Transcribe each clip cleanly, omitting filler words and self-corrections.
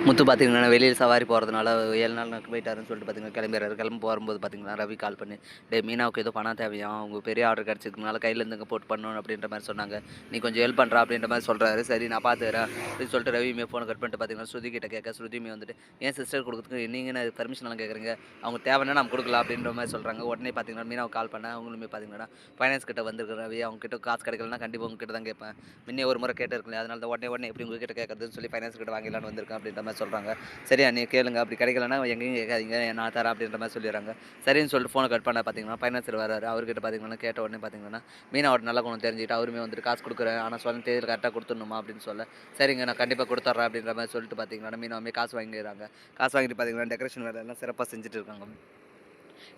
முத்து பார்த்தீங்கன்னா, வெளியில சவாரி போறதுனால 7 நாள் போயிட்டாருன்னு சொல்லிட்டு பார்த்தீங்கன்னா, கிளம்பிறாரு. கிளம்பி போரும்போது பார்த்தீங்கன்னா, ரவி கால் பண்ணி, "டேய் மீனாவுக்கு ஏதோ பணம் தேவையாம். அவங்க பெரிய ஆர்டர் கிடைச்சதுனால கையில இருந்துங்க போட்டு பண்ணணும்." அப்படின்ற மாரி சொன்னாங்க. "நீ கொஞ்சம் ஹெல்ப் பண்றா" அப்படின்ற மாரி சொல்றாரு. சரி நான் பார்த்துக்கிறேன் அப்படின்னு சொல்லிட்டு ரவியுமே ஃபோன கட் பண்ணிட்டு பார்த்தீங்கன்னா, ஸ்ருதி கிட்ட கேட்க, ஸ்ருதியுமே வந்துட்டு, "ஏன் சிஸ்டர் குடுக்கறதுக்கு நீங்க என்ன பெர்மிஷன்லாம் கேட்குறீங்க? அவங்க தேவைன்னா நம்ம குடுக்கலாம்." அப்படின்ற மாரி சொல்றாங்க. உடனே பார்த்தீங்கன்னா, மீனாவுக்கு கால் பண்ணேன். அவங்களுமே பார்த்தீங்கன்னா, ஃபைனான்ஸ் கிட்ட வந்திருக்கு ரவி. அவங்க கிட்ட காசு கிடைக்கலன்னா கண்டிப்பா உங்ககிட்ட தான் கேட்பேன். முன்னே ஒரு முறை கேட்டிருக்கேன். அதனால தான் உடனே எப்படி உங்ககிட்ட கேட்கறதுன்னு சொல்லி ஃபைனான்ஸ் கிட்ட வாங்கிடலான்னு வந்திருக்கேன் அப்படின்ற மாரி சொல்றாங்க. சரியா நீ கேளுங்க. அப்படி கிடைக்கலன்னா எங்கேயும் கேட்காதீங்க. நான் தரேன் அப்படின்ற மாரி சொல்லிடுறாங்க. சரின்னு சொல்லிட்டு ஃபோன கட் பண்ண பார்த்தீங்கன்னா, ஃபைனான்சர் வராரு. அவர்கிட்ட பார்த்தீங்கன்னா, கேட்ட உடனே பார்த்தீங்கன்னா, மீனாவோட நல்ல குணம் தெரிஞ்சுக்கிட்டு அவருமே வந்துட்டு காசு குடுக்குறேன். ஆனா சொன்ன தேதியில கரெக்ட்டா குடுத்துடணுமா அப்படின்னு சொல்ல, சரிங்க நான் கண்டிப்பா குடுத்துர்றேன் அப்படின்ற மாரி சொல்லிட்டு பார்த்தீங்கன்னா, மீனாவுமே காசு வாங்கிடுறாங்க. காசு வாங்கிட்டு பார்த்தீங்கன்னா, டெக்கரேஷன் வேலையெல்லாம் சிறப்பா செஞ்சுட்டு இருக்காங்க.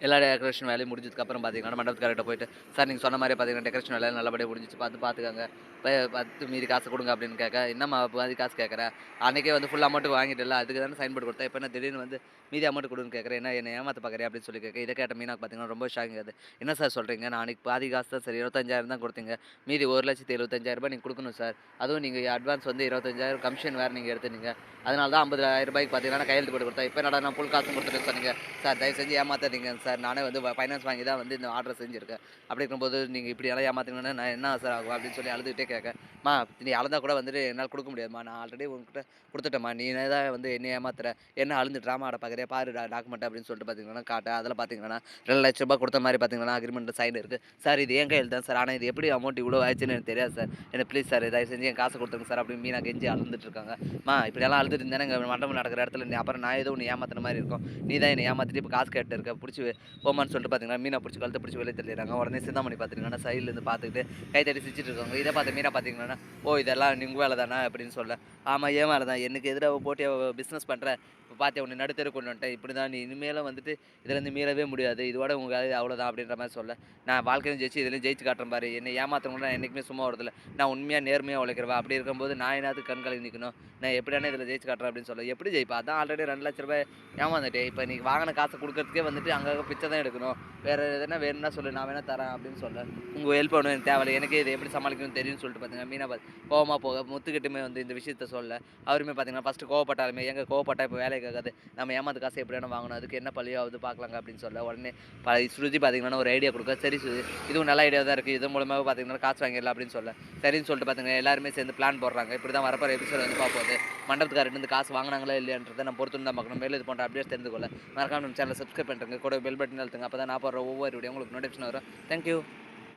எல்லா டெக்கரேஷன் வேலையும் முடிஞ்சதுக்கப்புறம் பார்த்தீங்கன்னா, மண்டபத்துக்காரர்ட்ட போயிட்டு, "சார் நீங்க சொன்ன மாரியே பார்த்தீங்கன்னா, டெக்கரேஷன் வேலை நல்லபடியா முடிஞ்சுச்சு. பார்த்துக்கங்க. பார்த்து மீதி காசு குடுங்க" அப்படின்னு கேட்க, "என்னம்மா பாதி காசு கேட்குற? அன்னைக்கே வந்து ஃபுல் அமௌண்ட் வாங்கிட்டல்ல. அதுக்கு தானே சைன் போட்டு குடுத்தேன். இப்ப என்ன திடீர்னு வந்து மீதி அமௌண்ட் குடுன்னு கேட்குற? என்ன ஏமாத்த பார்க்குறியா?" அப்படின்னு சொல்லி கேட்க, இத கேட்ட மீனாக்கு பார்த்தீங்கன்னா, ரொம்ப ஷாக்கிங் ஆகுது. "என்ன சார் சொல்றீங்க? நான் அன்னைக்கு பாதி காசு தான் சார் 25,000 தான் குடுத்தீங்க. மீதி ரூ. 1,75,000 நீங்க குடுக்கணும் சார். அதுவும் நீங்க அட்வான்ஸ் வந்து 25,000 கமிஷன் வேற நீங்க எடுத்துனீங்க. அதனால தான் ரூ. 50,000 பார்த்தீங்கன்னா, கையெழுத்து போட்டு குடுத்தேன். இப்ப என்னடான்னா ஃபுல் காசும் குடுத்துட்டேன்னு சொன்னீங்க. சார் தயவு செஞ்சு ஏமாத்தாதீங்க சார். நானே வந்து ஃபைனான்ஸ் வாங்கி தான் வந்து இந்த ஆர்டர செஞ்சிருக்கேன். அப்படி இருக்கும்போது நீங்க இப்படியெல்லாம் ஏமாத்துனீங்கன்னா நான் என்ன சார் ஆகும்?" அப்படின்னு சொல்லி அழுதுகிட்டே கேட்க, "அம்மா நீ அழுதா கூட வந்துட்டு என்னால குடுக்க முடியாதும்மா. நான் ஆல்ரெடி உன்கிட்ட குடுத்துட்டேன்ம்மா. நீனே தான் வந்து என்னைய ஏமாத்துற. என்ன அழுந்து ட்ராமா ஆட பார்க்குறியா? பாரு டாக்குமெண்ட்ட" அப்படின்னு சொல்லிட்டு பார்த்தீங்கன்னா காட்ட, அதில பார்த்தீங்கன்னா ரூ. 2,00,000 குடுத்த மாரி பார்த்தீங்கன்னா அக்ரீமெண்ட்ல சைன் இருக்கு. "சார் இது என் கையெழுத்து தான் சார். ஆனா இது எப்படி அமௌண்ட் இவ்வளோ ஆயிடுச்சுன்னு எனக்கு தெரியாது சார். எனக்கு ப்ளீஸ் சார் தயவு செஞ்சு என் காச குடுத்துருங்க சார்" அப்படின்னு மீனா கெஞ்சி அழுந்துட்டு இருக்காங்க. "அம்மா இப்படியெல்லாம் அழுதுட்டு இருந்தேன்னா இங்க மண்டபம் நடக்கிற இடத்துல நீ அப்புறம் நான் ஏதோ உன்ன ஏமாத்துன மாரி இருக்கும். நீ தான் என்ன ஏமாத்திட்டு இப்ப காசு கேட்டுட்டு இருக்க. புடிச்சு போம்மான்னு சொல்லிட்டு பார்த்தீங்கன்னா, மீனா புடிச்சு கழுத்த புடிச்சு வெளிய தள்ளிடுறாங்க. உடனே சிந்தாமணி பார்த்தீங்கன்னா, சைடுலேருந்து பார்த்துக்கிட்டு கை தட்டி சிரிச்சுட்டு இருக்காங்க. இத பார்த்த மீனா பார்த்தீங்கன்னா, "ஓ! இதெல்லாம் உங்க வேல தானா?" அப்படின்னு சொல்ல, "ஆமா என் வேல தான். எனக்கு எதிரா போட்டு பிசினஸ் பண்ற. இப்ப பார்த்தியா உன்ன நடுத்தெருவுக்கு கொண்டு வந்துட்டேன். இப்படிதான் நீ இனிமேலும் வந்துட்டு இதுலேருந்து மீளவே முடியாது. இதோட உங்க வேலை அவ்வளோதான்." அப்படின்ற மாரி சொல்ல, "நான் வாழ்க்கையிலும் ஜெயிச்சு இதுலயும் ஜெயிச்சு காட்டுறேன் பாரு. என்னை ஏமாத்துறவங்கள நான் என்னைக்குமே சும்மா விடுறதில்ல. நான் உண்மையா நேர்மையா உழைக்கிறவன். அப்படி இருக்கும்போது நான் என்னத்துக்கு கண் கலங்கி நிக்கணும்? நான் எப்படியானு இதில ஜெயிச்சு காட்டுறேன்." அப்படின்னு சொல்ல, "எப்படி ஜெயிப்ப? அதான் ஆல்ரெடி ரூ. 2,00,000 ஏமாந்துட்டேன். இப்ப நீ வாங்குன காச குடுக்கறதுக்கே வந்துட்டு அங்கங்க பிச்சை தான் எடுக்கணும். வேற எதுனா வேணும்னா சொல்லு. நான் வேணா தரேன்." அப்படின்னு சொல்ல, "உங்க ஹெல்ப் ஒண்ணும் எனக்கு தேவையில்ல. எனக்கே இத எப்படி சமாளிக்கணும்னு தெரியும்னு" சொல்லிட்டு பார்த்தீங்கன்னா, மீனா கோவமா போக முத்துக்கிட்டயுமே வந்து இந்த விஷயத்த சொல்ல, அவருமே பார்த்தீங்கன்னா, ஃபர்ஸ்ட்டு கோவப்பட்டாலுமே, "ஏங்க கோவப்பட்டா இப்ப வேலைக்கு ஆகாது. நம்ம ஏமாந்த காசு எப்படியாவது வாங்கணும். அதுக்கு என்ன பழியோ ஆவுது பார்க்கலாங்க." அப்படின்னு சொல்ல, உடனே ஸ்ருதி பார்த்தீங்கன்னா ஒரு ஐடியா குடுக்க, "சரி ஸ்ருதி இதுவும் நல்ல ஐடியா தான் இருக்கு. இது மூலமாவே பார்த்தீங்கன்னா காசு வாங்கிடலாம்." அப்படின்னு சொல்ல, சரின்னு சொல்லிட்டு பார்த்தீங்கன்னா, எல்லாருமே சேர்ந்து பிளான் போடுறாங்க. இப்படி தான் வரப்போற எபிசோட் வந்து பார்ப்போது. மண்டபத்துக்காரர்ட்டருந்து காசு வாங்குனாங்களா இல்லையான்றத நம்ம பொறுத்து தான் பார்க்கணும். மேலும் இது போன்ற அப்டேட்ஸ் தெரிந்து கொள்ள மறக்காம நம்ம சேனல சப்ஸ்கிரைப் பண்ணிருங்க. கூட பெல் பட்டன அழுத்துங்க. அப்பதான் நான் போடுற ஒவ்வொரு வீடியோ உங்களுக்கு நோட்டிஃபிகேஷன் வரும். Thank you.